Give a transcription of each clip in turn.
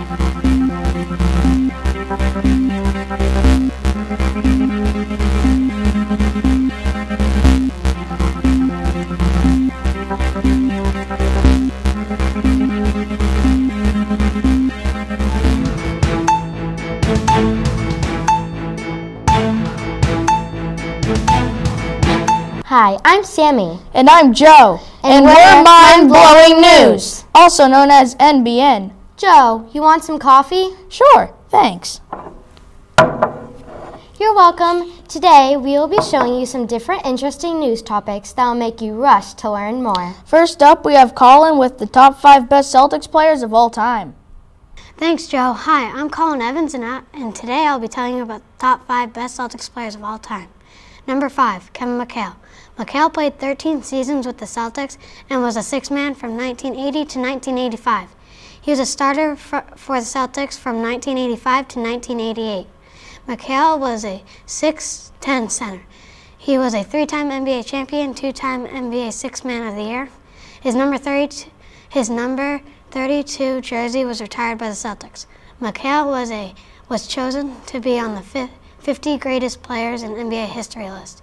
Hi, I'm Sammy. And I'm Joe. And we're Mind-Blowing News, also known as NBN. Joe, you want some coffee? Sure, thanks. You're welcome. Today, we will be showing you some different interesting news topics that will make you rush to learn more. First up, we have Colin with the top 5 best Celtics players of all time. Thanks, Joe. Hi, I'm Colin Evans, and today I'll be telling you about the top 5 best Celtics players of all time. Number 5, Kevin McHale. McHale played 13 seasons with the Celtics and was a six-man from 1980 to 1985. He was a starter for the Celtics from 1985 to 1988. McHale was a 6'10" center. He was a 3-time NBA champion, 2-time NBA Six-Man of the Year. His number 32 jersey was retired by the Celtics. McHale was chosen to be on the 50 greatest players in NBA history list.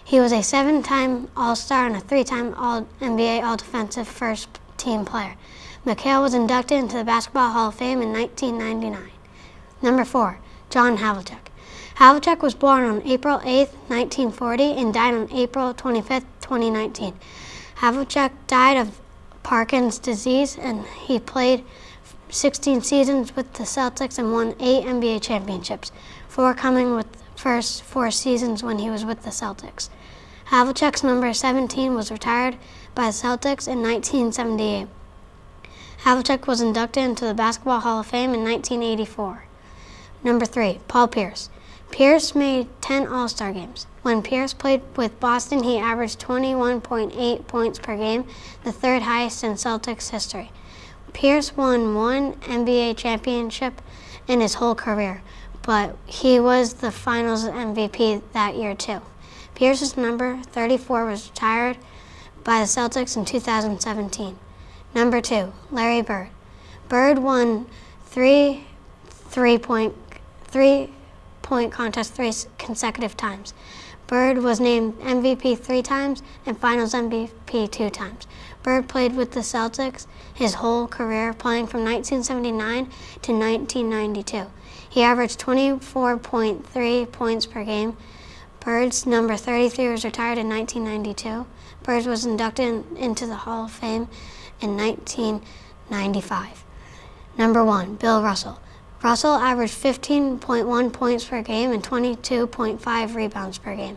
He was a 7-time All-Star and a 3-time All-NBA All-Defensive First-Team player. McHale was inducted into the Basketball Hall of Fame in 1999. Number 4, John Havlicek. Havlicek was born on April 8, 1940 and died on April 25, 2019. Havlicek died of Parkinson's disease, and he played 16 seasons with the Celtics and won 8 NBA championships, 4 coming with the first 4 seasons when he was with the Celtics. Havlicek's number 17 was retired by the Celtics in 1978. Havlicek was inducted into the Basketball Hall of Fame in 1984. Number 3, Paul Pierce. Pierce made 10 All-Star games. When Pierce played with Boston, he averaged 21.8 points per game, the 3rd highest in Celtics history. Pierce won 1 NBA championship in his whole career, but he was the Finals MVP that year too. Pierce's number 34 was retired by the Celtics in 2017. Number 2, Larry Bird. Bird won 3 three-point contests 3 consecutive times. Bird was named MVP 3 times and Finals MVP 2 times. Bird played with the Celtics his whole career, playing from 1979 to 1992. He averaged 24.3 points per game. Bird's number 33 was retired in 1992. Bird was inducted into the Hall of Fame in 1995. Number 1, Bill Russell. Russell averaged 15.1 points per game and 22.5 rebounds per game.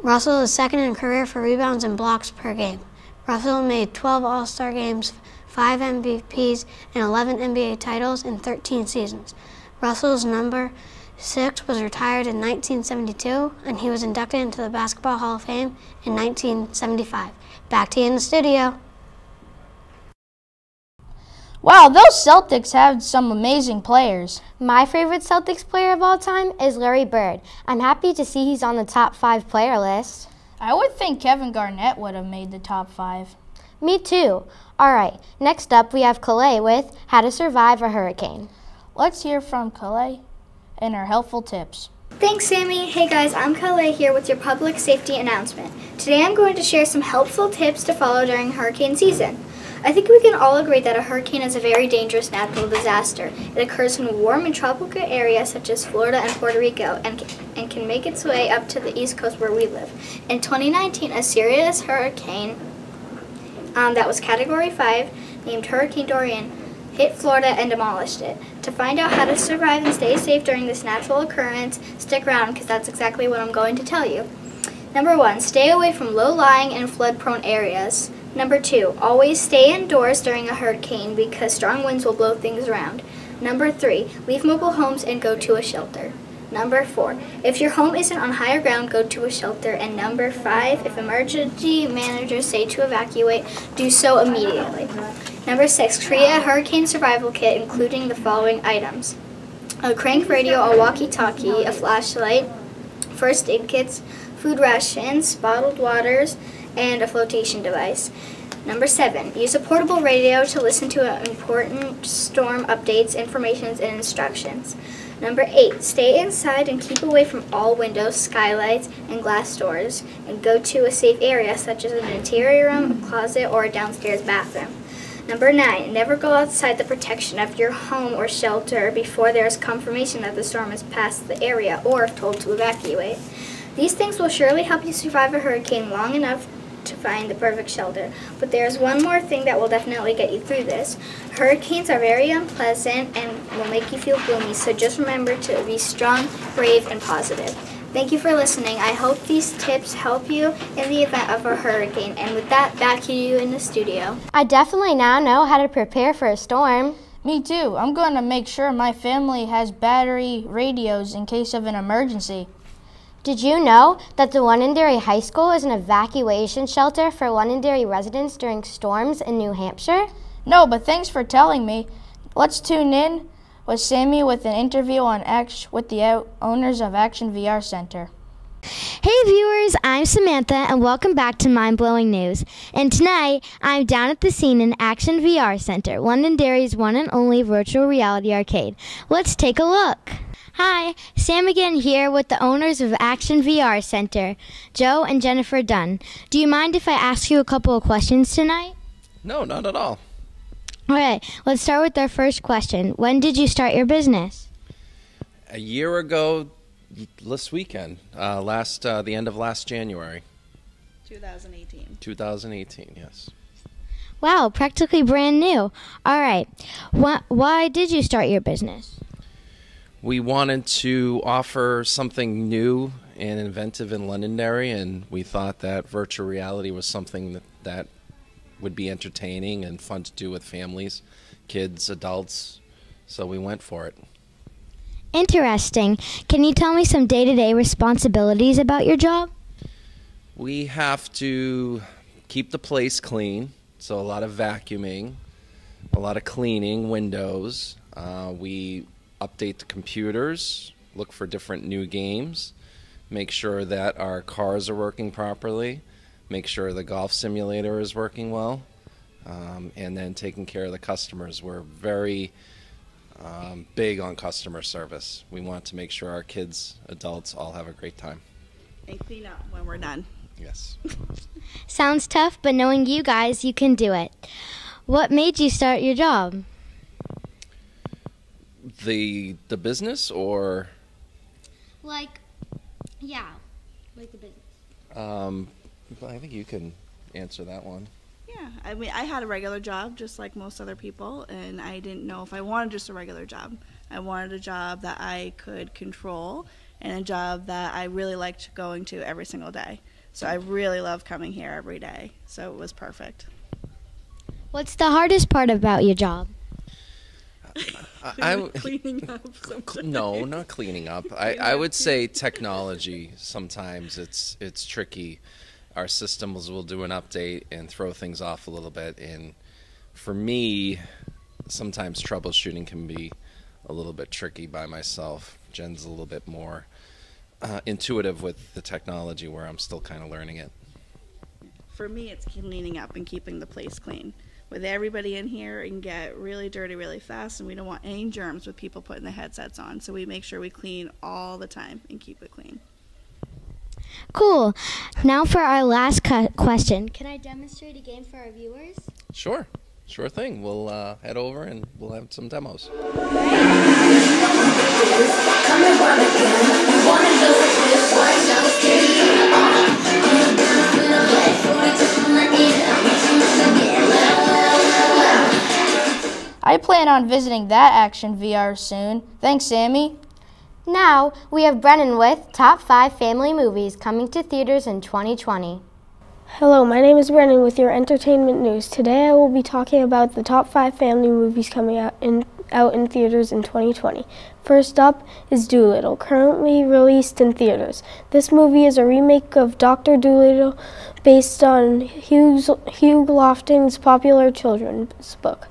Russell is second in career for rebounds and blocks per game. Russell made 12 All-Star games, 5 MVPs, and 11 NBA titles in 13 seasons. Russell's number 6 was retired in 1972, and he was inducted into the Basketball Hall of Fame in 1975. Back to you in the studio. Wow, those Celtics have some amazing players. My favorite Celtics player of all time is Larry Bird. I'm happy to see he's on the top 5 player list. I would think Kevin Garnett would have made the top 5. Me too. All right, next up we have Calais with How to Survive a Hurricane. Let's hear from Calais and her helpful tips. Thanks, Sammy. Hey guys, I'm Calais here with your public safety announcement. Today I'm going to share some helpful tips to follow during hurricane season. I think we can all agree that a hurricane is a very dangerous natural disaster. It occurs in warm and tropical areas such as Florida and Puerto Rico and can make its way up to the East Coast where we live. In 2019, a serious hurricane that was Category 5, named Hurricane Dorian, hit Florida and demolished it. To find out how to survive and stay safe during this natural occurrence, stick around because that's exactly what I'm going to tell you. Number 1, stay away from low-lying and flood-prone areas. Number 2, always stay indoors during a hurricane because strong winds will blow things around. Number 3, leave mobile homes and go to a shelter. Number 4, if your home isn't on higher ground, go to a shelter. And number 5, if emergency managers say to evacuate, do so immediately. Number 6, create a hurricane survival kit including the following items: a crank radio, a walkie-talkie, a flashlight, first aid kits, food rations, bottled waters, and a flotation device. Number 7, use a portable radio to listen to important storm updates, informations, and instructions. Number 8, stay inside and keep away from all windows, skylights, and glass doors, and go to a safe area such as an interior room, a closet, or a downstairs bathroom. Number 9, never go outside the protection of your home or shelter before there is confirmation that the storm has passed the area or if told to evacuate. These things will surely help you survive a hurricane long enough to find the perfect shelter. But there's one more thing that will definitely get you through this. Hurricanes are very unpleasant and will make you feel gloomy, so just remember to be strong, brave, and positive. Thank you for listening. I hope these tips help you in the event of a hurricane. And with that, back to you in the studio. I definitely now know how to prepare for a storm. Me too. I'm going to make sure my family has battery radios in case of an emergency. Did you know that the Londonderry High School is an evacuation shelter for Londonderry residents during storms in New Hampshire? No, but thanks for telling me. Let's tune in with Sammy with an interview with the owners of Action VR Center. Hey viewers, I'm Samantha and welcome back to Mind Blowing News. And tonight, I'm down at the scene in Action VR Center, Londonderry's one and only virtual reality arcade. Let's take a look. Hi, Sam again here with the owners of Action VR Center, Joe and Jennifer Dunn. Do you mind if I ask you a couple of questions tonight? No, not at all. All right, let's start with our first question. When did you start your business? A year ago, this weekend, the end of last January. 2018. 2018, yes. Wow, practically brand new. All right, why did you start your business? We wanted to offer something new and inventive in Londonderry, and we thought that virtual reality was something that would be entertaining and fun to do with families, kids, adults, so we went for it. Interesting. Can you tell me some day-to-day responsibilities about your job? We have to keep the place clean, so a lot of vacuuming, a lot of cleaning windows. We update the computers, look for different new games, make sure that our cars are working properly, make sure the golf simulator is working well, and then taking care of the customers. We're very big on customer service. We want to make sure our kids, adults, all have a great time. And clean up when we're done. Yes. Sounds tough, but knowing you guys, you can do it. What made you start your job? The business or? Like the business. I think you can answer that one. Yeah, I mean, I had a regular job just like most other people, and I didn't know if I wanted just a regular job. I wanted a job that I could control and a job that I really liked going to every single day. So I really love coming here every day, so it was perfect. What's the hardest part about your job? Cleaning up sometimes. No, not cleaning up. I would say technology. Sometimes it's tricky. Our systems will do an update and throw things off a little bit. And for me, sometimes troubleshooting can be a little bit tricky by myself. Jen's a little bit more intuitive with the technology, where I'm still kind of learning it. For me, it's cleaning up and keeping the place clean. With everybody in here, it can get really dirty really fast, and we don't want any germs with people putting the headsets on. So we make sure we clean all the time and keep it clean. Cool. Now for our last question. Can I demonstrate a game for our viewers? Sure thing. We'll head over and we'll have some demos. I plan on visiting that Action VR soon. Thanks, Sammy. Now, we have Brennan with Top 5 Family Movies coming to theaters in 2020. Hello, my name is Brennan with your entertainment news. Today I will be talking about the top 5 family movies coming out in theaters in 2020. First up is Dolittle, currently released in theaters. This movie is a remake of Dr. Dolittle based on Hugh Lofting's popular children's book.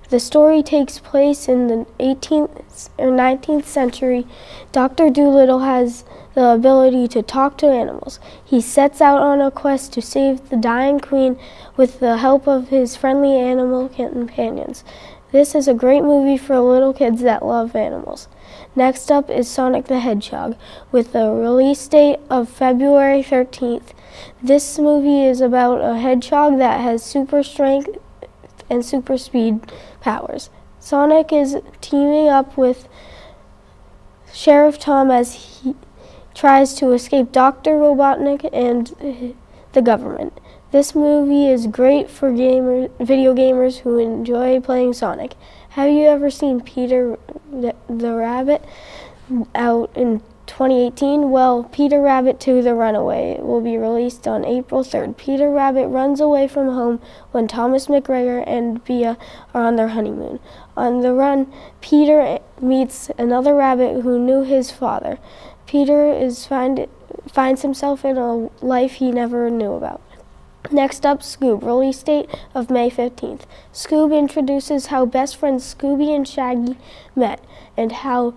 The story takes place in the 18th or 19th century. Dr. Dolittle has the ability to talk to animals. He sets out on a quest to save the dying queen with the help of his friendly animal companions. This is a great movie for little kids that love animals. Next up is Sonic the Hedgehog, with the release date of February 13th. This movie is about a hedgehog that has super strength and super speed powers. Sonic is teaming up with Sheriff Tom as he tries to escape Dr. Robotnik and the government. This movie is great for video gamers who enjoy playing Sonic. Have you ever seen Peter the Rabbit out in 2018? Well, Peter Rabbit 2: The Runaway will be released on April 3rd. Peter Rabbit runs away from home when Thomas McGregor and Bea are on their honeymoon. On the run, Peter meets another rabbit who knew his father. Peter finds himself in a life he never knew about. Next up, Scoob, release date of May 15th. Scoob introduces how best friends Scooby and Shaggy met and how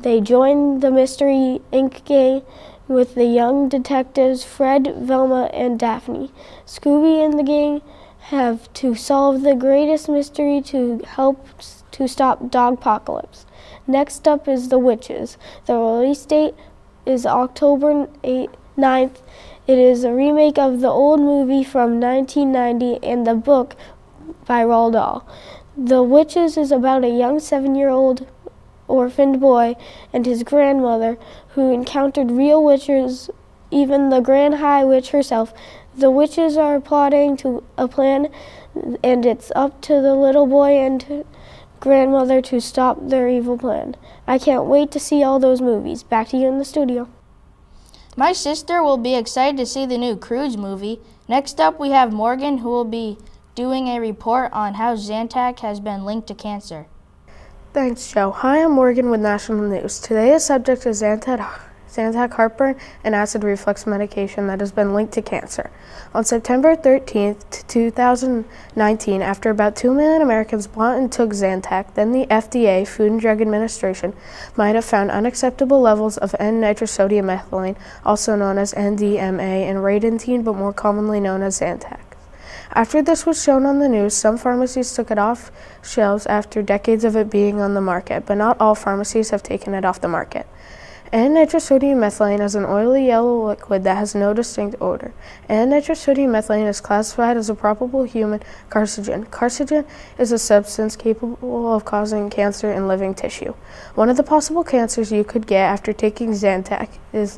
they joined the Mystery Inc. gang with the young detectives Fred, Velma, and Daphne. Scooby and the gang have to solve the greatest mystery to help to stop Dogpocalypse. Next up is The Witches. The release date is October 9th. It is a remake of the old movie from 1990 and the book by Roald Dahl. The Witches is about a young 7-year-old orphaned boy and his grandmother who encountered real witches, even the Grand High Witch herself. The witches are plotting a plan, and it's up to the little boy and grandmother to stop their evil plan. I can't wait to see all those movies. Back to you in the studio. My sister will be excited to see the new Cruise movie. Next up, we have Morgan, who will be doing a report on how Zantac has been linked to cancer. Thanks, Joe. Hi, I'm Morgan with National News. Today, the subject is Zantac heartburn and acid reflux medication that has been linked to cancer. On September 13th, 2019, after about 2 million Americans bought and took Zantac, then the FDA, Food and Drug Administration, might have found unacceptable levels of N-nitrosodium methylene, also known as NDMA, in Radentine, but more commonly known as Zantac. After this was shown on the news, some pharmacies took it off shelves after decades of it being on the market, but not all pharmacies have taken it off the market. N-nitrosodium methylene is an oily yellow liquid that has no distinct odor. N-nitrosodium methylene is classified as a probable human carcinogen. Carcinogen is a substance capable of causing cancer in living tissue. One of the possible cancers you could get after taking Zantac is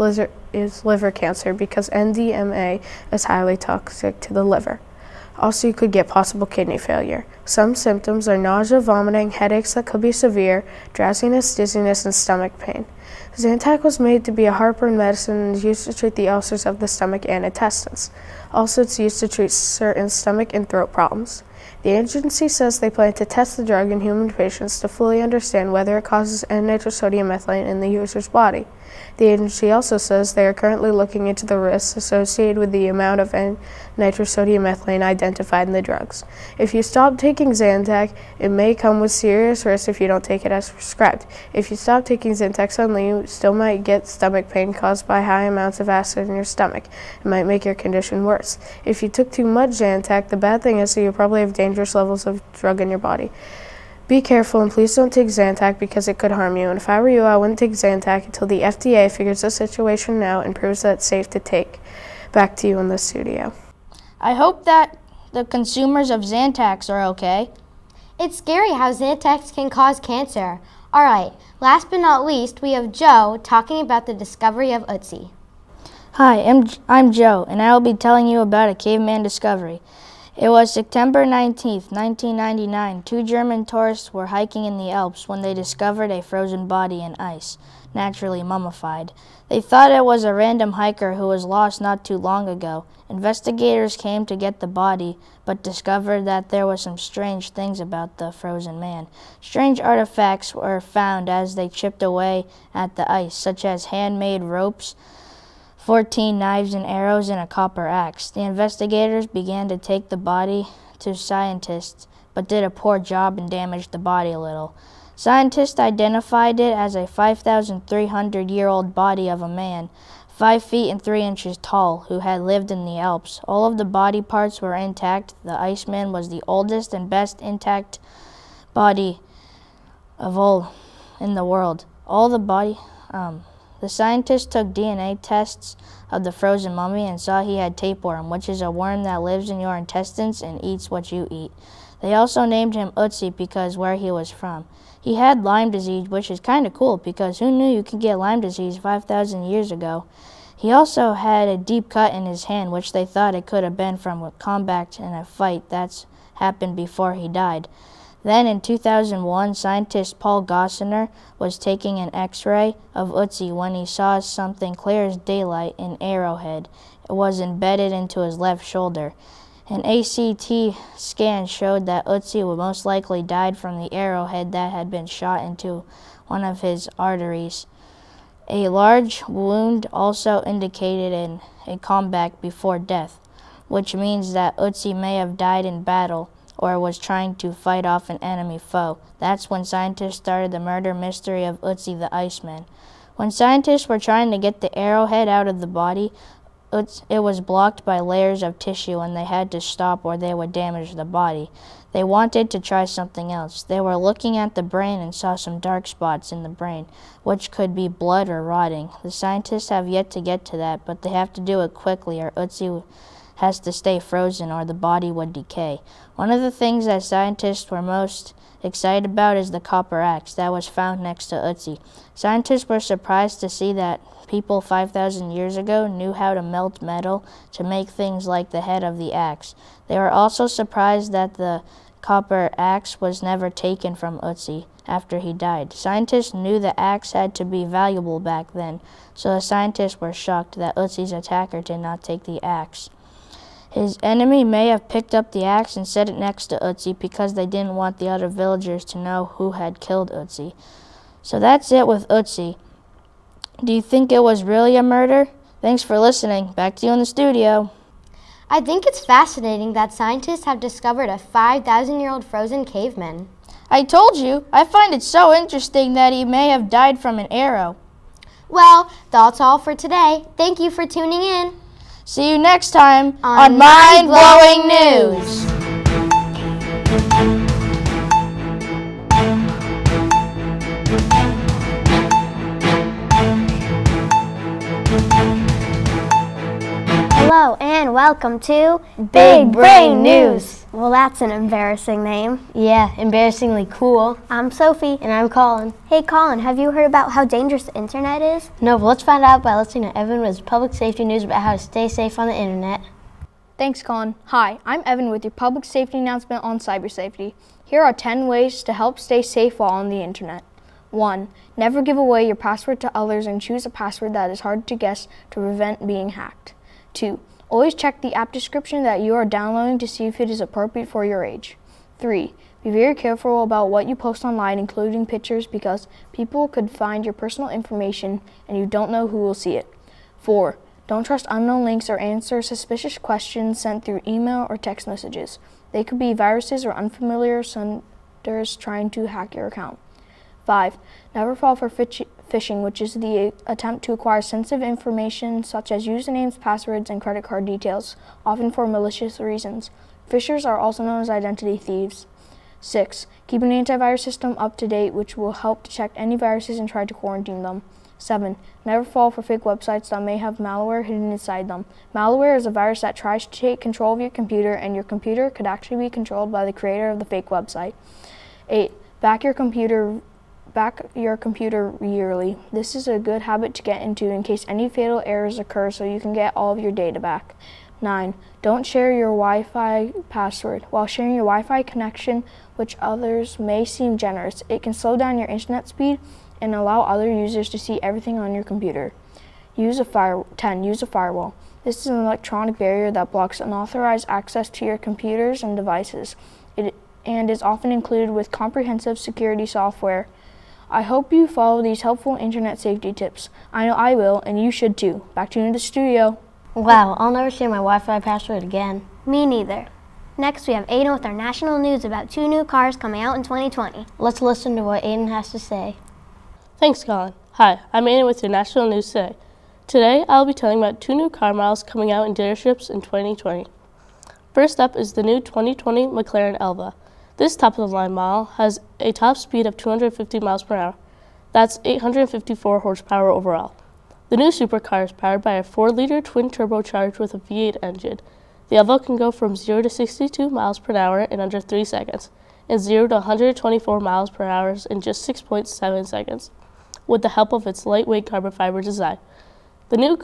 liver cancer because NDMA is highly toxic to the liver. Also, you could get possible kidney failure. Some symptoms are nausea, vomiting, headaches that could be severe, drowsiness, dizziness, and stomach pain. Zantac was made to be a heartburn medicine and is used to treat the ulcers of the stomach and intestines. Also, it's used to treat certain stomach and throat problems. The agency says they plan to test the drug in human patients to fully understand whether it causes N-nitrosodium methylene in the user's body. The agency also says they are currently looking into the risks associated with the amount of N-nitrosodium methylene identified in the drugs. If you stop taking Zantac, it may come with serious risks if you don't take it as prescribed. If you stop taking Zantac suddenly, you still might get stomach pain caused by high amounts of acid in your stomach. It might make your condition worse. If you took too much Zantac, the bad thing is that you probably have dangerous levels of drug in your body. Be careful and please don't take Zantac because it could harm you. And if I were you, I wouldn't take Zantac until the FDA figures the situation out and proves that it's safe to take. Back to you in the studio. I hope that the consumers of Zantacs are okay. It's scary how Zantacs can cause cancer. All right, last but not least, we have Joe talking about the discovery of Ötzi. Hi, I'm Joe, and I will be telling you about a caveman discovery. It was September 19th, 1999. 2 German tourists were hiking in the Alps when they discovered a frozen body in ice, naturally mummified. They thought it was a random hiker who was lost not too long ago. Investigators came to get the body, but discovered that there were some strange things about the frozen man. Strange artifacts were found as they chipped away at the ice, such as handmade ropes, 14 knives and arrows, and a copper axe. The investigators began to take the body to scientists, but did a poor job and damaged the body a little. Scientists identified it as a 5,300-year-old body of a man, 5 feet and 3 inches tall, who had lived in the Alps. All of the body parts were intact. The Iceman was the oldest and best intact body of all in the world. The scientists took DNA tests of the frozen mummy and saw he had tapeworm, which is a worm that lives in your intestines and eats what you eat. They also named him Ötzi because where he was from. He had Lyme disease, which is kind of cool because who knew you could get Lyme disease 5,000 years ago? He also had a deep cut in his hand, which they thought it could have been from a combat in a fight that's happened before he died. Then in 2001, scientist Paul Gossner was taking an X-ray of Ötzi when he saw something clear as daylight, an arrowhead. It was embedded into his left shoulder. An ACT scan showed that Ötzi would most likely died from the arrowhead that had been shot into one of his arteries. A large wound also indicated a combat before death, which means that Ötzi may have died in battle or was trying to fight off an enemy foe. That's when scientists started the murder mystery of Ötzi the Iceman. When scientists were trying to get the arrowhead out of the body, it was blocked by layers of tissue and they had to stop or they would damage the body. They wanted to try something else. They were looking at the brain and saw some dark spots in the brain, which could be blood or rotting. The scientists have yet to get to that, but they have to do it quickly or Ötzi has to stay frozen or the body would decay. One of the things that scientists were most excited about is the copper axe that was found next to Ötzi. Scientists were surprised to see that people 5,000 years ago knew how to melt metal to make things like the head of the axe. They were also surprised that the copper axe was never taken from Ötzi after he died. Scientists knew the axe had to be valuable back then, so the scientists were shocked that Ötzi's attacker did not take the axe. His enemy may have picked up the axe and set it next to Ötzi because they didn't want the other villagers to know who had killed Ötzi. So that's it with Ötzi. Do you think it was really a murder? Thanks for listening. Back to you in the studio. I think it's fascinating that scientists have discovered a 5,000-year-old frozen caveman. I told you. I find it so interesting that he may have died from an arrow. Well, that's all for today. Thank you for tuning in. See you next time on Mind Blowing News. Hello and welcome to Big Brain News. Well, that's an embarrassing name. Yeah, embarrassingly cool. I'm Sophie. And I'm Colin. Hey Colin, have you heard about how dangerous the internet is? No, but let's find out by listening to Evan with his public safety news about how to stay safe on the internet. Thanks, Colin. Hi, I'm Evan with your public safety announcement on cyber safety. Here are 10 ways to help stay safe while on the internet. 1. Never give away your password to others and choose a password that is hard to guess to prevent being hacked. 2. Always check the app description that you are downloading to see if it is appropriate for your age. 3. Be very careful about what you post online, including pictures, because people could find your personal information and you don't know who will see it. 4. Don't trust unknown links or answer suspicious questions sent through email or text messages. They could be viruses or unfamiliar senders trying to hack your account. 5. Never fall for phishing, which is the attempt to acquire sensitive information such as usernames, passwords, and credit card details, often for malicious reasons. Phishers are also known as identity thieves. 6. Keep an antivirus system up to date, which will help detect any viruses and try to quarantine them. 7. Never fall for fake websites that may have malware hidden inside them. Malware is a virus that tries to take control of your computer, and your computer could actually be controlled by the creator of the fake website. 8. Back your computer yearly. This is a good habit to get into in case any fatal errors occur so you can get all of your data back. 9. Don't share your Wi-Fi password. While sharing your Wi-Fi connection, which others may seem generous, it can slow down your internet speed and allow other users to see everything on your computer. 10. Use a firewall. This is an electronic barrier that blocks unauthorized access to your computers and devices. And is often included with comprehensive security software. I hope you follow these helpful internet safety tips. I know I will, and you should too. Back to you in the studio. Wow, I'll never share my Wi-Fi password again. Me neither. Next, we have Aiden with our national news about 2 new cars coming out in 2020. Let's listen to what Aiden has to say. Thanks, Colin. Hi, I'm Aiden with your national news today. Today, I'll be telling about 2 new car models coming out in dealerships in 2020. First up is the new 2020 McLaren Elva. This top-of-the-line model has a top speed of 250 miles per hour. That's 854 horsepower overall. The new supercar is powered by a 4-liter twin-turbocharged with a V8 engine. The Elva can go from 0 to 62 miles per hour in under 3 seconds, and 0 to 124 miles per hour in just 6.7 seconds, with the help of its lightweight carbon fiber design. The new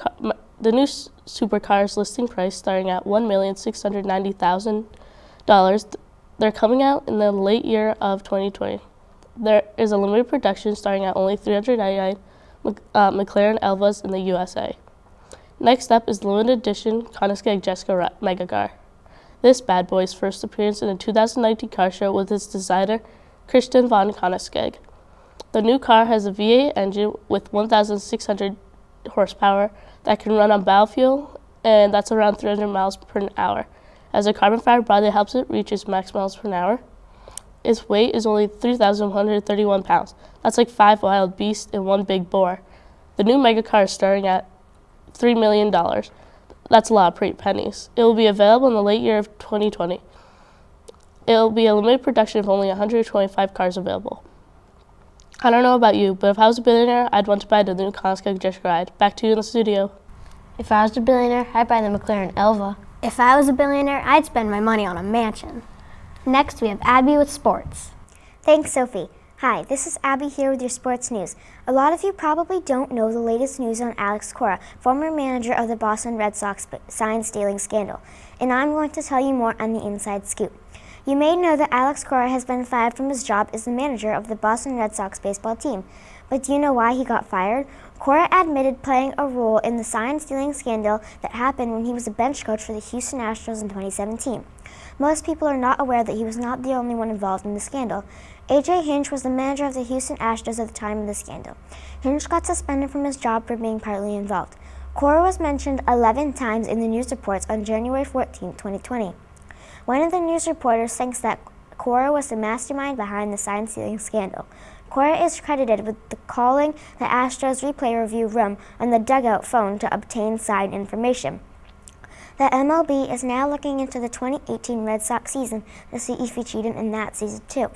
supercar's listing price starting at $1,690,000. They're coming out in the late year of 2020. There is a limited production starting at only 399 McLaren Elvas in the USA. Next up is the limited edition Koenigsegg Jessica Megacar. This bad boy's first appearance in the 2019 car show with its designer, Christian von Koenigsegg. The new car has a V8 engine with 1,600 horsepower that can run on biofuel, and that's around 300 miles per hour, as a carbon fiber body helps it reach its max miles per hour. Its weight is only 3,131 pounds. That's like 5 wild beasts and 1 big boar. The new Megacar is starting at $3 million. That's a lot of pretty pennies. It will be available in the late year of 2020. It will be a limited production of only 125 cars available. I don't know about you, but if I was a billionaire, I'd want to buy the new Koenigsegg Jessica ride. Back to you in the studio. If I was a billionaire, I'd buy the McLaren Elva. If I was a billionaire, I'd spend my money on a mansion. Next, we have Abby with sports. Thanks, Sophie. Hi, this is Abby here with your sports news. A lot of you probably don't know the latest news on Alex Cora, former manager of the Boston Red Sox sign stealing scandal, and I'm going to tell you more on the inside scoop. You may know that Alex Cora has been fired from his job as the manager of the Boston Red Sox baseball team. But do you know why he got fired? Cora admitted playing a role in the sign-stealing scandal that happened when he was a bench coach for the Houston Astros in 2017. Most people are not aware that he was not the only one involved in the scandal. A.J. Hinch was the manager of the Houston Astros at the time of the scandal. Hinch got suspended from his job for being partly involved. Cora was mentioned 11 times in the news reports on January 14, 2020. One of the news reporters thinks that Cora was the mastermind behind the sign-stealing scandal. Cora is credited with calling the Astros replay review room on the dugout phone to obtain sign information. The MLB is now looking into the 2018 Red Sox season to see if he cheated in that season too.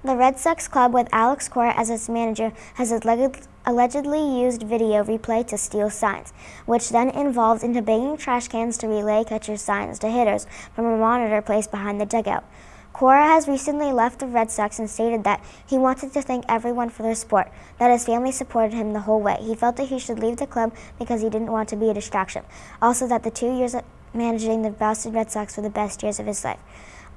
The Red Sox club, with Alex Cora as its manager, has allegedly used video replay to steal signs, which then involved into banging trash cans to relay catcher signs to hitters from a monitor placed behind the dugout. Cora has recently left the Red Sox and stated that he wanted to thank everyone for their support, that his family supported him the whole way. He felt that he should leave the club because he didn't want to be a distraction. Also, that the 2 years managing the Boston Red Sox were the best years of his life.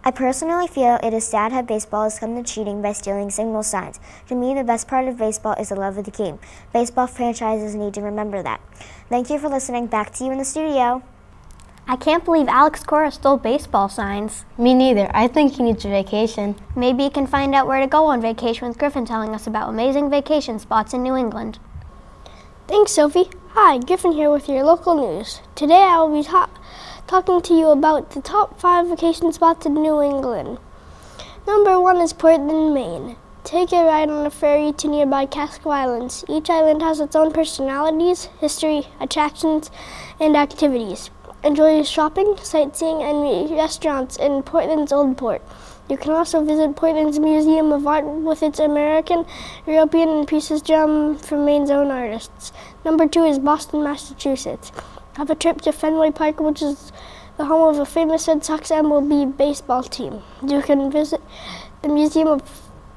I personally feel it is sad how baseball has come to cheating by stealing signal signs. To me, the best part of baseball is the love of the game. Baseball franchises need to remember that. Thank you for listening. Back to you in the studio. I can't believe Alex Cora stole baseball signs. Me neither. I think he needs a vacation. Maybe he can find out where to go on vacation with Griffin telling us about amazing vacation spots in New England. Thanks, Sophie. Hi, Griffin here with your local news. Today I will be talking to you about the top 5 vacation spots in New England. Number 1 is Portland, Maine. Take a ride on a ferry to nearby Casco Islands. Each island has its own personalities, history, attractions, and activities. Enjoy shopping, sightseeing, and restaurants in Portland's Old Port. You can also visit Portland's Museum of Art with its American, European, and pieces drawn from Maine's own artists. Number 2 is Boston, Massachusetts. Have a trip to Fenway Park, which is the home of a famous Red Sox MLB baseball team. You can visit the Museum of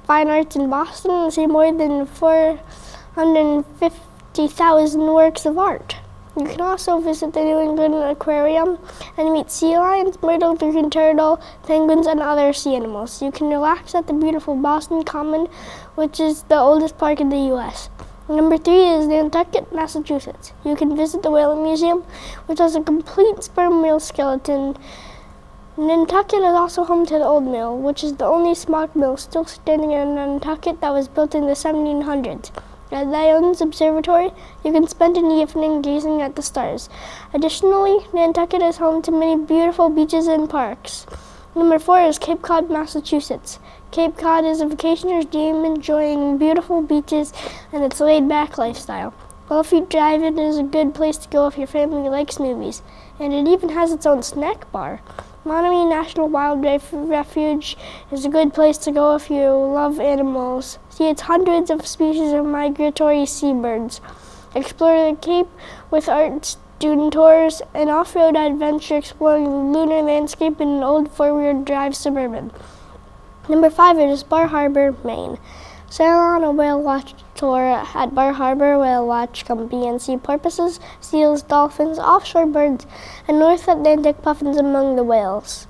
Fine Arts in Boston and see more than 450,000 works of art. You can also visit the New England Aquarium and meet sea lions, myrtle green turtle, penguins, and other sea animals. You can relax at the beautiful Boston Common, which is the oldest park in the U.S. Number 3 is Nantucket, Massachusetts. You can visit the Whaling Museum, which has a complete sperm whale skeleton. Nantucket is also home to the Old Mill, which is the only smog mill still standing in Nantucket that was built in the 1700s. At Lyons Observatory, you can spend an evening gazing at the stars. Additionally, Nantucket is home to many beautiful beaches and parks. Number 4 is Cape Cod, Massachusetts. Cape Cod is a vacationer's dream, enjoying beautiful beaches and its laid-back lifestyle. Bellevue Drive-In is a good place to go if your family likes movies, and it even has its own snack bar. Monterey National Wildlife Refuge is a good place to go if you love animals. See its hundreds of species of migratory seabirds. Explore the Cape with art student tours, and off-road adventure exploring the lunar landscape in an old four-wheel drive Suburban. Number 5 is Bar Harbor, Maine. Sail on a whale watch tour at Bar Harbor. Whale watch come be and see porpoises, seals, dolphins, offshore birds, and North Atlantic puffins among the whales.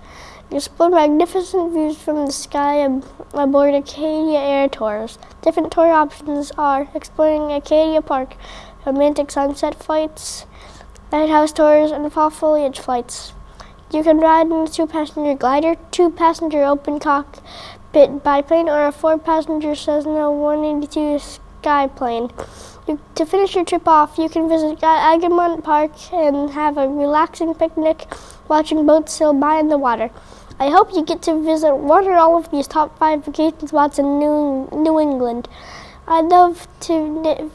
Explore magnificent views from the sky aboard Acadia Air Tours. Different tour options are exploring Acadia Park, romantic sunset flights, lighthouse tours, and fall foliage flights. You can ride in a 2-passenger glider, 2-passenger open cockpit biplane, or a 4-passenger Cessna 182 skyplane. To finish your trip off, you can visit Agamont Park and have a relaxing picnic watching boats sail by in the water. I hope you get to visit one or all of these top 5 vacation spots in New England. I'd love to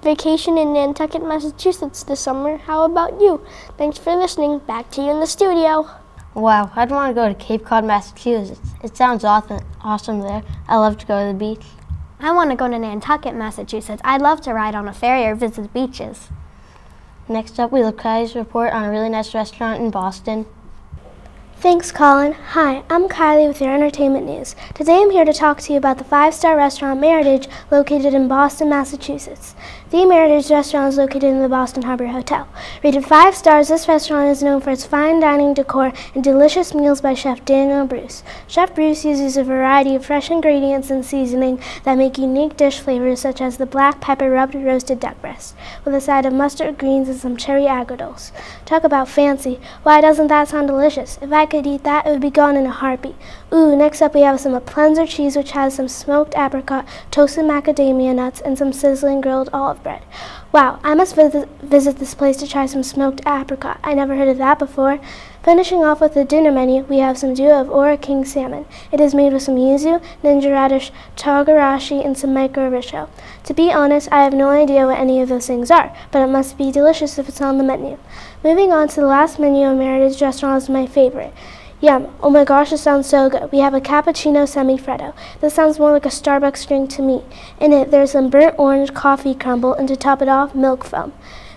vacation in Nantucket, Massachusetts this summer. How about you? Thanks for listening. Back to you in the studio. Wow, I'd want to go to Cape Cod, Massachusetts. It sounds awesome there. I love to go to the beach. I want to go to Nantucket, Massachusetts. I'd love to ride on a ferry or visit the beaches. Next up, we look Kylie's report on a really nice restaurant in Boston. Thanks, Colin. Hi, I'm Kylie with your entertainment news. Today I'm here to talk to you about the 5-star restaurant Meritage located in Boston, Massachusetts. The Meritage restaurant is located in the Boston Harbor Hotel. Rated 5 stars, this restaurant is known for its fine dining decor and delicious meals by Chef Daniel Bruce. Chef Bruce uses a variety of fresh ingredients and seasoning that make unique dish flavors such as the black pepper rubbed roasted duck breast, with a side of mustard greens and some cherry agridoles. Talk about fancy. Why doesn't that sound delicious? If I could eat that, it would be gone in a heartbeat. Ooh, next up we have some Applenzer cheese, which has some smoked apricot, toasted macadamia nuts, and some sizzling grilled olive bread. Wow, I must visit this place to try some smoked apricot. I never heard of that before. Finishing off with the dinner menu, we have some duo of Ora King salmon. It is made with some yuzu, ninja radish, togarashi, and some micro risho. To be honest, I have no idea what any of those things are, but it must be delicious if it's on the menu. Moving on to the last menu of Meritage restaurant is my favorite. Yum. Oh my gosh, it sounds so good. We have a cappuccino semi-freddo. This sounds more like a Starbucks drink to me. In it, there's some burnt orange coffee crumble, and to top it off, milk foam.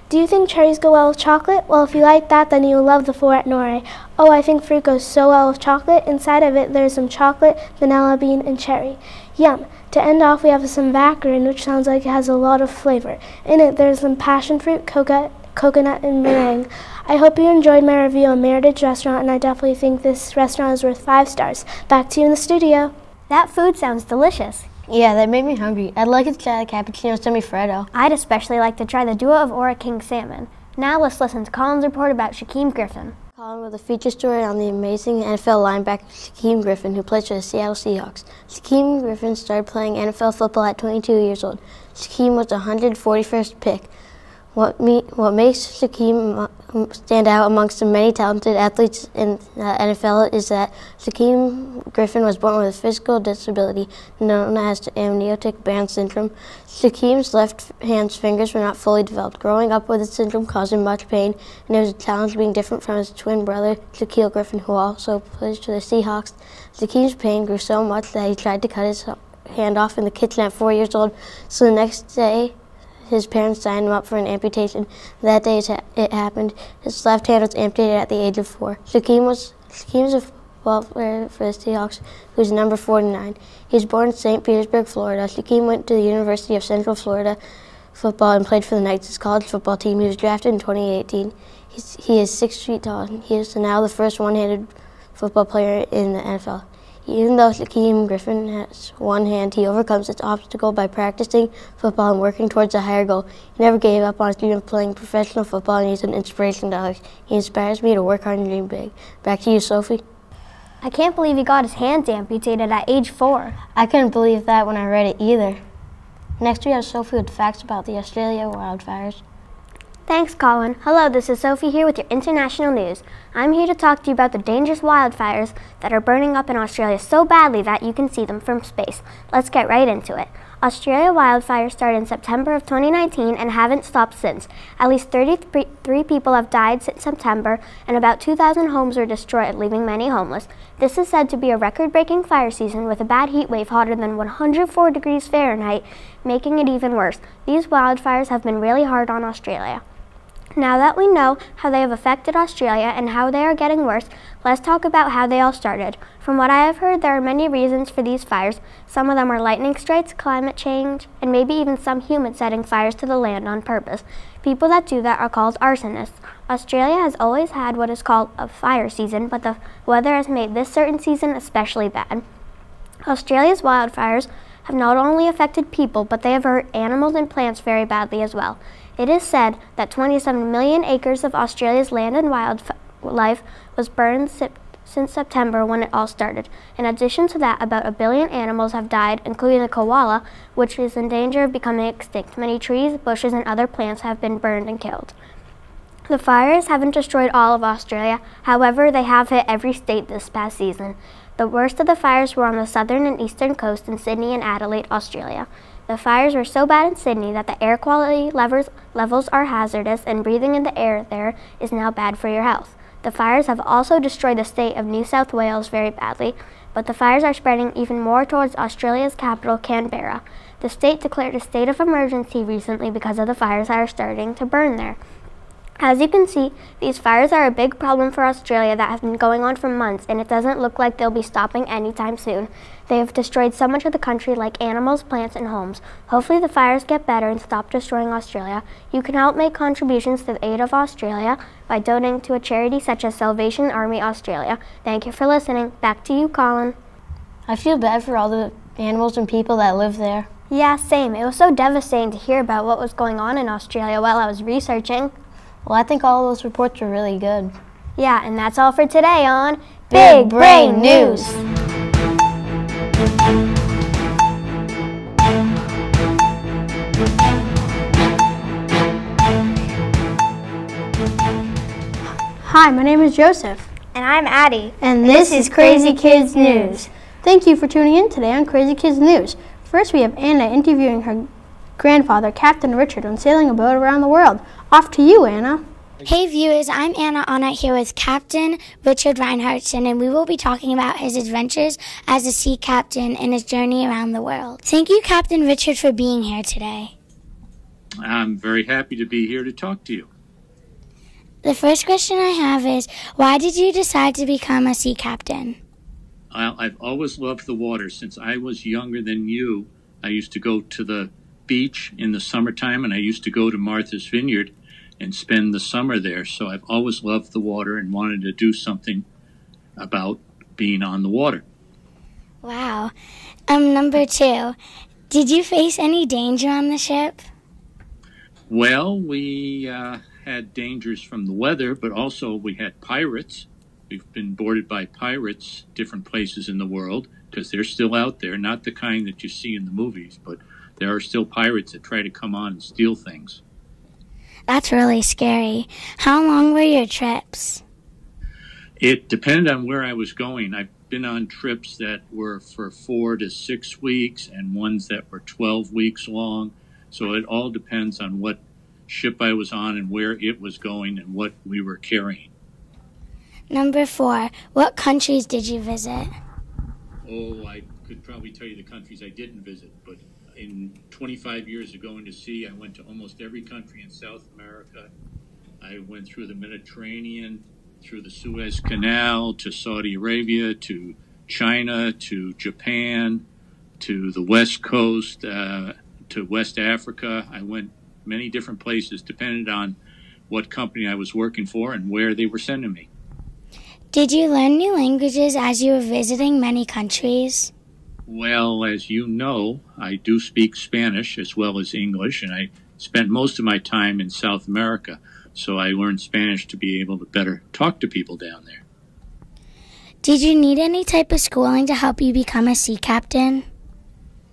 Do you think cherries go well with chocolate? Well, if you like that, then you'll love the 4 at Norway. Oh, I think fruit goes so well with chocolate. Inside of it, there's some chocolate, vanilla bean, and cherry. Yum. To end off, we have some Vacherin, which sounds like it has a lot of flavor. In it, there's some passion fruit, coconut, and meringue. I hope you enjoyed my review on Meritage Restaurant, and I definitely think this restaurant is worth 5 stars. Back to you in the studio. That food sounds delicious. Yeah, that made me hungry. I'd like to try the cappuccino semi-freddo. I'd especially like to try the duo of Ora King salmon. Now let's listen to Colin's report about Shaquem Griffin. Colin with a feature story on the amazing NFL linebacker Shaquem Griffin, who plays for the Seattle Seahawks. Shaquem Griffin started playing NFL football at 22 years old. Shaquem was the 141st pick. What makes Shaquem stand out amongst the many talented athletes in the NFL is that Shaquem Griffin was born with a physical disability known as the amniotic band syndrome. Shaquem's left hand's fingers were not fully developed. Growing up with this syndrome caused him much pain, and it was a challenge being different from his twin brother, Shaquille Griffin, who also plays for the Seahawks. Shaquem's pain grew so much that he tried to cut his hand off in the kitchen at 4 years old, so the next day his parents signed him up for an amputation. That day it happened. His left hand was amputated at the age of 4. Shaquem's a football player for the Seahawks, who's number 49. He was born in St. Petersburg, Florida. Shaquem went to the University of Central Florida football and played for the Knights' college football team. He was drafted in 2018. He is 6 feet tall. He is now the first one-handed football player in the NFL. Even though Shaquem Griffin has one hand, he overcomes its obstacle by practicing football and working towards a higher goal. He never gave up on his dream of playing professional football, and he's an inspiration to others. He inspires me to work hard and dream big. Back to you, Sophie. I can't believe he got his hands amputated at age 4. I couldn't believe that when I read it either. Next we have Sophie with facts about the Australia wildfires. Thanks, Colin. Hello, this is Sophie here with your international news. I'm here to talk to you about the dangerous wildfires that are burning up in Australia so badly that you can see them from space. Let's get right into it. Australia wildfires started in September of 2019 and haven't stopped since. At least 33 people have died since September, and about 2,000 homes were destroyed, leaving many homeless. This is said to be a record-breaking fire season with a bad heat wave hotter than 104 degrees Fahrenheit, making it even worse. These wildfires have been really hard on Australia. Now that we know how they have affected Australia and how they are getting worse, let's talk about how they all started. From what I have heard, there are many reasons for these fires. Some of them are lightning strikes, climate change, and maybe even some humans setting fires to the land on purpose. People that do that are called arsonists. Australia has always had what is called a fire season, but the weather has made this certain season especially bad. Australia's wildfires have not only affected people, but they have hurt animals and plants very badly as well. It is said that 27 million acres of Australia's land and wildlife was burned since September when it all started. In addition to that, about 1 billion animals have died, including the koala, which is in danger of becoming extinct. Many trees, bushes, and other plants have been burned and killed. The fires haven't destroyed all of Australia. However, they have hit every state this past season. The worst of the fires were on the southern and eastern coast in Sydney and Adelaide, Australia. The fires were so bad in Sydney that the air quality levels are hazardous, and breathing in the air there is now bad for your health. The fires have also destroyed the state of New South Wales very badly, but the fires are spreading even more towards Australia's capital, Canberra. The state declared a state of emergency recently because of the fires that are starting to burn there. As you can see, these fires are a big problem for Australia that have been going on for months, and it doesn't look like they'll be stopping anytime soon. They have destroyed so much of the country, like animals, plants, and homes. Hopefully the fires get better and stop destroying Australia. You can help make contributions to the aid of Australia by donating to a charity such as Salvation Army Australia. Thank you for listening. Back to you, Colin. I feel bad for all the animals and people that live there. Yeah, same. It was so devastating to hear about what was going on in Australia while I was researching. Well, I think all those reports were really good. Yeah, and that's all for today on Big Brain News. Hi, my name is Joseph. And I'm Addie. And this is Crazy Kids News. Thank you for tuning in today on Crazy Kids News. First, we have Anna interviewing her grandfather, Captain Richard, on sailing a boat around the world. Off to you, Anna. Hey viewers, I'm Anna Onnett here with Captain Richard Reinhardtson, and we will be talking about his adventures as a sea captain and his journey around the world. Thank you, Captain Richard, for being here today. I'm very happy to be here to talk to you. The first question I have is, why did you decide to become a sea captain? I've always loved the water. Since I was younger than you, I used to go to the beach in the summertime, and I used to go to Martha's Vineyard and spend the summer there. So I've always loved the water and wanted to do something about being on the water. Wow. Number 2, did you face any danger on the ship? Well, we had dangers from the weather, but also we had pirates. We've been boarded by pirates different places in the world because they're still out there, not the kind that you see in the movies, but there are still pirates that try to come on and steal things. That's really scary. How long were your trips? It depended on where I was going. I've been on trips that were for 4 to 6 weeks and ones that were 12 weeks long. So it all depends on what ship I was on and where it was going and what we were carrying. Number 4, what countries did you visit? Oh, I could probably tell you the countries I didn't visit, but in 25 years of going to sea, I went to almost every country in South America. I went through the Mediterranean, through the Suez Canal, to Saudi Arabia, to China, to Japan, to the West Coast, to West Africa. I went many different places, depending on what company I was working for and where they were sending me. Did you learn new languages as you were visiting many countries? Well, as you know, I do speak Spanish as well as English, and I spent most of my time in South America, so I learned Spanish to be able to better talk to people down there. Did you need any type of schooling to help you become a sea captain?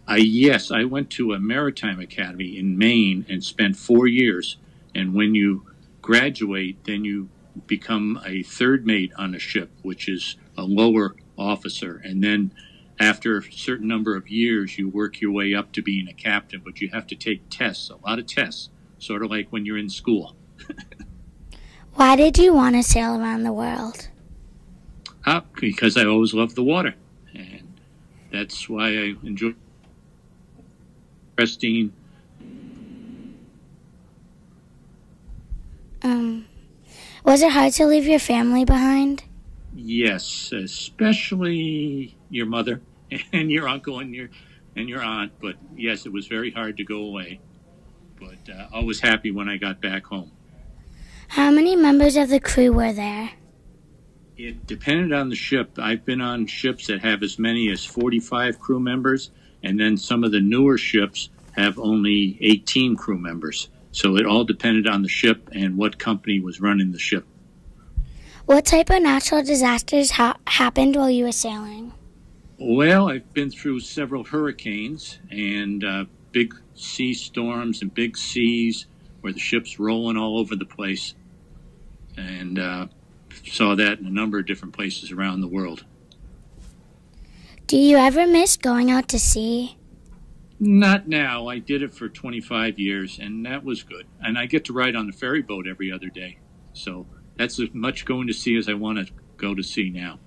Yes, I went to a maritime academy in Maine and spent 4 years And when you graduate, then you become a third mate on a ship, which is a lower officer. And then after a certain number of years, you work your way up to being a captain, but you have to take tests, a lot of tests, sort of like when you're in school. Why did you want to sail around the world? Because I always loved the water. And that's why I enjoy resting. Was it hard to leave your family behind? Yes, especially your mother and your uncle and your aunt. But yes, it was very hard to go away. But I was happy when I got back home. How many members of the crew were there? It depended on the ship. I've been on ships that have as many as 45 crew members, and then some of the newer ships have only 18 crew members. So it all depended on the ship and what company was running the ship. What type of natural disasters happened while you were sailing? Well, I've been through several hurricanes and big sea storms and big seas where the ship's rolling all over the place. And saw that in a number of different places around the world. Do you ever miss going out to sea? Not now. I did it for 25 years, and that was good. And I get to ride on the ferry boat every other day. So that's as much going to sea as I want to go to sea now.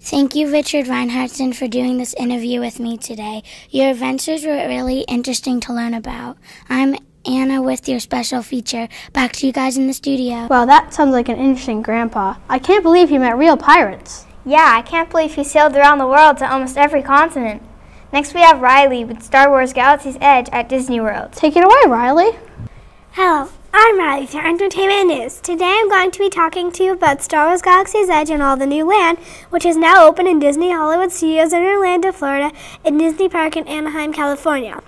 Thank you, Richard Reinhardtson, for doing this interview with me today. Your adventures were really interesting to learn about. I'm Anna with your special feature. Back to you guys in the studio. Well, that sounds like an interesting grandpa. I can't believe he met real pirates. Yeah, I can't believe he sailed around the world to almost every continent. Next we have Riley with Star Wars Galaxy's Edge at Disney World. Take it away, Riley. Hello, I'm Riley with your entertainment news. Today I'm going to be talking to you about Star Wars Galaxy's Edge and all the new land, which is now open in Disney Hollywood Studios in Orlando, Florida, and Disney Park in Anaheim, California.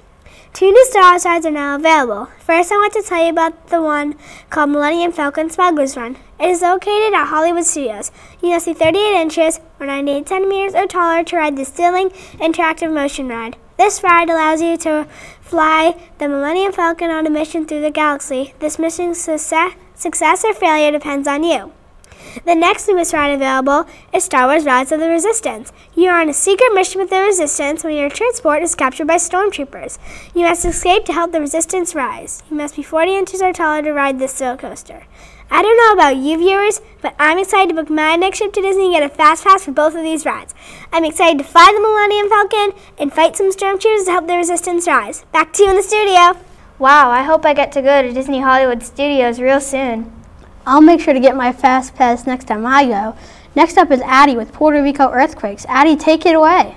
2 new Star Wars rides are now available. First, I want to tell you about the one called Millennium Falcon Smuggler's Run. It is located at Hollywood Studios. You must be 38 inches or 98 centimeters or taller to ride this thrilling, interactive motion ride. This ride allows you to fly the Millennium Falcon on a mission through the galaxy. This mission's success or failure depends on you. The next newest ride available is Star Wars Rise of the Resistance. You are on a secret mission with the Resistance when your transport is captured by stormtroopers. You must escape to help the Resistance rise. You must be 40 inches or taller to ride this thrill coaster. I don't know about you viewers, but I'm excited to book my next trip to Disney and get a fast pass for both of these rides. I'm excited to fly the Millennium Falcon and fight some stormtroopers to help the Resistance rise. Back to you in the studio. Wow, I hope I get to go to Disney Hollywood Studios real soon. I'll make sure to get my fast pass next time I go. Next up is Addie with Puerto Rico earthquakes. Addie, take it away.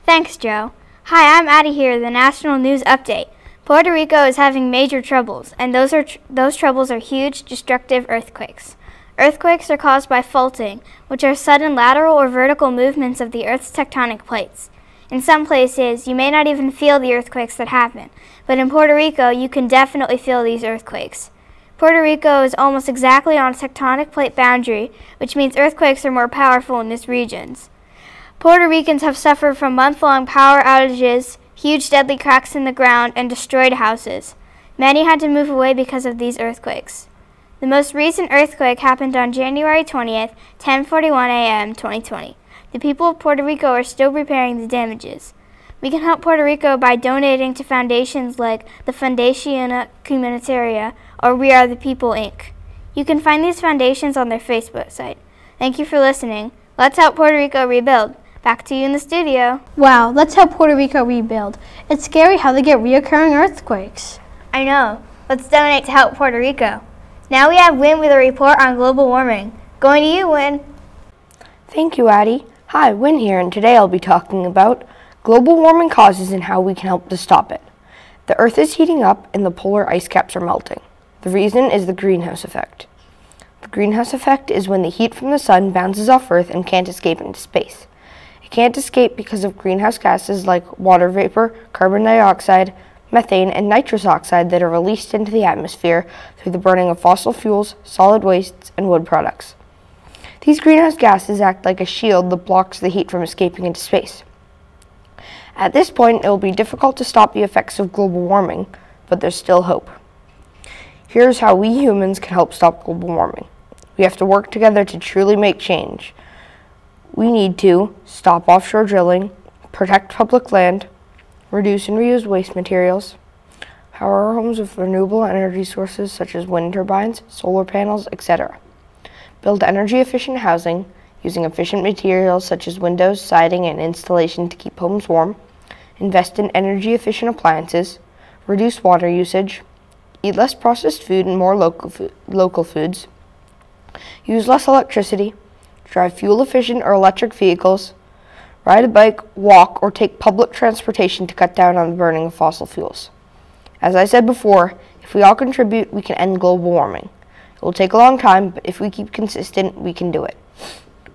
Thanks, Joe. Hi, I'm Addie here with the National News Update. Puerto Rico is having major troubles, and those troubles are huge, destructive earthquakes. Earthquakes are caused by faulting, which are sudden lateral or vertical movements of the Earth's tectonic plates. In some places, you may not even feel the earthquakes that happen, but in Puerto Rico, you can definitely feel these earthquakes. Puerto Rico is almost exactly on a tectonic plate boundary, which means earthquakes are more powerful in these regions. Puerto Ricans have suffered from month-long power outages, huge deadly cracks in the ground, and destroyed houses. Many had to move away because of these earthquakes. The most recent earthquake happened on January 20th, 10:41 a.m. 2020. The people of Puerto Rico are still repairing the damages. We can help Puerto Rico by donating to foundations like the Fundación Comunitaria or We Are the People, Inc. You can find these foundations on their Facebook site. Thank you for listening. Let's help Puerto Rico rebuild. Back to you in the studio. Wow, let's help Puerto Rico rebuild. It's scary how they get reoccurring earthquakes. I know. Let's donate to help Puerto Rico. Now we have Win with a report on global warming. Going to you, Win. Thank you, Addie. Hi, Win here, and today I'll be talking about global warming causes and how we can help to stop it. The Earth is heating up and the polar ice caps are melting. The reason is the greenhouse effect. The greenhouse effect is when the heat from the sun bounces off Earth and can't escape into space. It can't escape because of greenhouse gases like water vapor, carbon dioxide, methane, and nitrous oxide that are released into the atmosphere through the burning of fossil fuels, solid wastes, and wood products. These greenhouse gases act like a shield that blocks the heat from escaping into space. At this point, it will be difficult to stop the effects of global warming, but there's still hope. Here's how we humans can help stop global warming. We have to work together to truly make change. We need to stop offshore drilling, protect public land, reduce and reuse waste materials, power our homes with renewable energy sources such as wind turbines, solar panels, etc. Build energy-efficient housing using efficient materials such as windows, siding, and insulation to keep homes warm. Invest in energy-efficient appliances. Reduce water usage. Eat less processed food and more local foods. Use less electricity. Drive fuel-efficient or electric vehicles. Ride a bike, walk, or take public transportation to cut down on the burning of fossil fuels. As I said before, if we all contribute, we can end global warming. It will take a long time, but if we keep consistent, we can do it.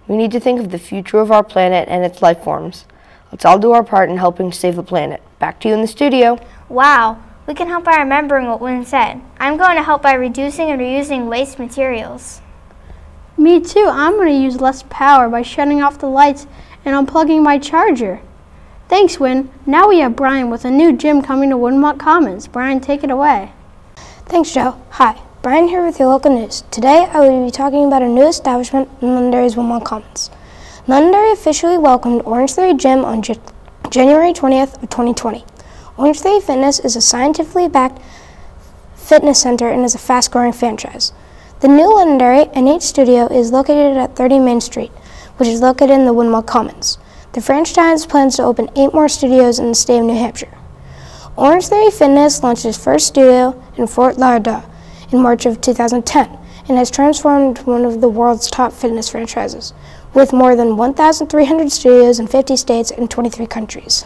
We need to think of the future of our planet and its life forms. Let's all do our part in helping to save the planet. Back to you in the studio. Wow, we can help by remembering what Wynn said. I'm going to help by reducing and reusing waste materials. Me too. I'm going to use less power by shutting off the lights and unplugging my charger. Thanks, Wynn. Now we have Brian with a new gym coming to Woodmont Commons. Brian, take it away. Thanks, Joe. Hi, Brian here with your local news. Today I will be talking about a new establishment in Londonderry's Woodmont Commons. Londonderry officially welcomed Orangetheory Gym on January 20th of 2020. Orangetheory Fitness is a scientifically backed fitness center and is a fast-growing franchise. The new Londonderry NH studio is located at 30 Main Street, which is located in the Woodmont Commons. The franchise plans to open 8 more studios in the state of New Hampshire. Orangetheory Fitness launched its first studio in Fort Lauderdale in March of 2010 and has transformed one of the world's top fitness franchises, with more than 1,300 studios in 50 states and 23 countries.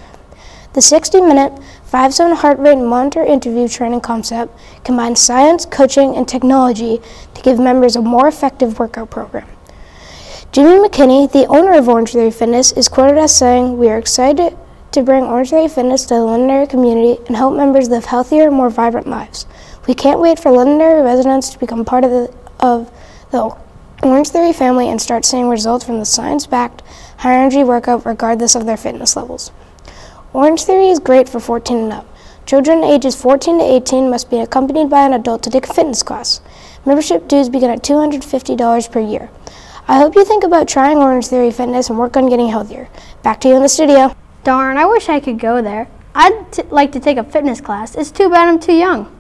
The 60-minute, 5-zone heart rate monitor interview training concept combines science, coaching, and technology to give members a more effective workout program. Jimmy McKinney, the owner of Orangetheory Fitness, is quoted as saying, "We are excited to bring Orangetheory Fitness to the Londonderry community and help members live healthier, more vibrant lives. We can't wait for Londonderry residents to become part of the Orangetheory family and start seeing results from the science-backed, high-energy workout regardless of their fitness levels." Orangetheory is great for 14 and up. Children ages 14 to 18 must be accompanied by an adult to take a fitness class. Membership dues begin at $250 per year. I hope you think about trying Orangetheory Fitness and work on getting healthier. Back to you in the studio. Darn, I wish I could go there. I'd like to take a fitness class. It's too bad I'm too young.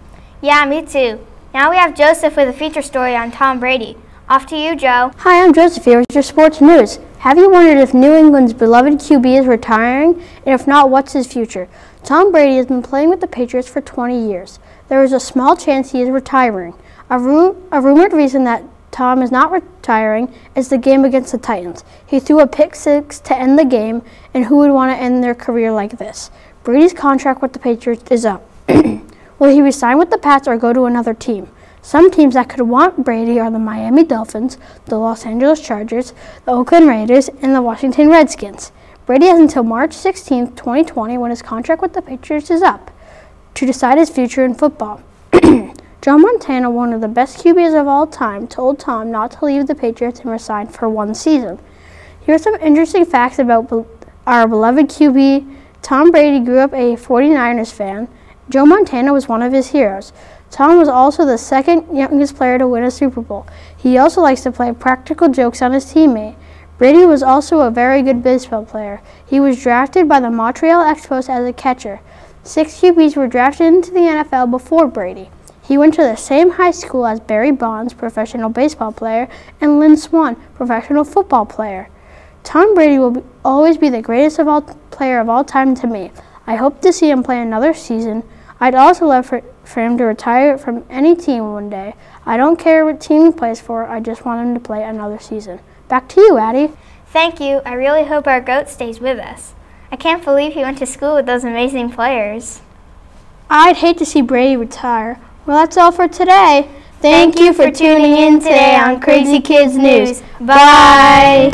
Yeah, me too. Now we have Joseph with a feature story on Tom Brady. Off to you, Joe. Hi, I'm Joseph here with your sports news. Have you wondered if New England's beloved QB is retiring? And if not, what's his future? Tom Brady has been playing with the Patriots for 20 years. There is a small chance he is retiring. A rumored reason that Tom is not retiring is the game against the Titans. He threw a pick six to end the game, and who would want to end their career like this? Brady's contract with the Patriots is up. Will he resign with the Pats or go to another team? Some teams that could want Brady are the Miami Dolphins, the Los Angeles Chargers, the Oakland Raiders, and the Washington Redskins. Brady has until March 16, 2020, when his contract with the Patriots is up, to decide his future in football. Joe Montana, one of the best QBs of all time, told Tom not to leave the Patriots and resign for one season. Here are some interesting facts about our beloved QB. Tom Brady grew up a 49ers fan. Joe Montana was one of his heroes. Tom was also the second youngest player to win a Super Bowl. He also likes to play practical jokes on his teammate. Brady was also a very good baseball player. He was drafted by the Montreal Expos as a catcher. 6 QBs were drafted into the NFL before Brady. He went to the same high school as Barry Bonds, professional baseball player, and Lynn Swann, professional football player. Tom Brady will always be the greatest player of all time to me. I hope to see him play another season. I'd also love for him to retire from any team one day. I don't care what team he plays for, I just want him to play another season. Back to you, Addie. Thank you. I really hope our goat stays with us. I can't believe he went to school with those amazing players. I'd hate to see Brady retire. Well, that's all for today. Thank you for tuning in today on Crazy Kids News. Bye!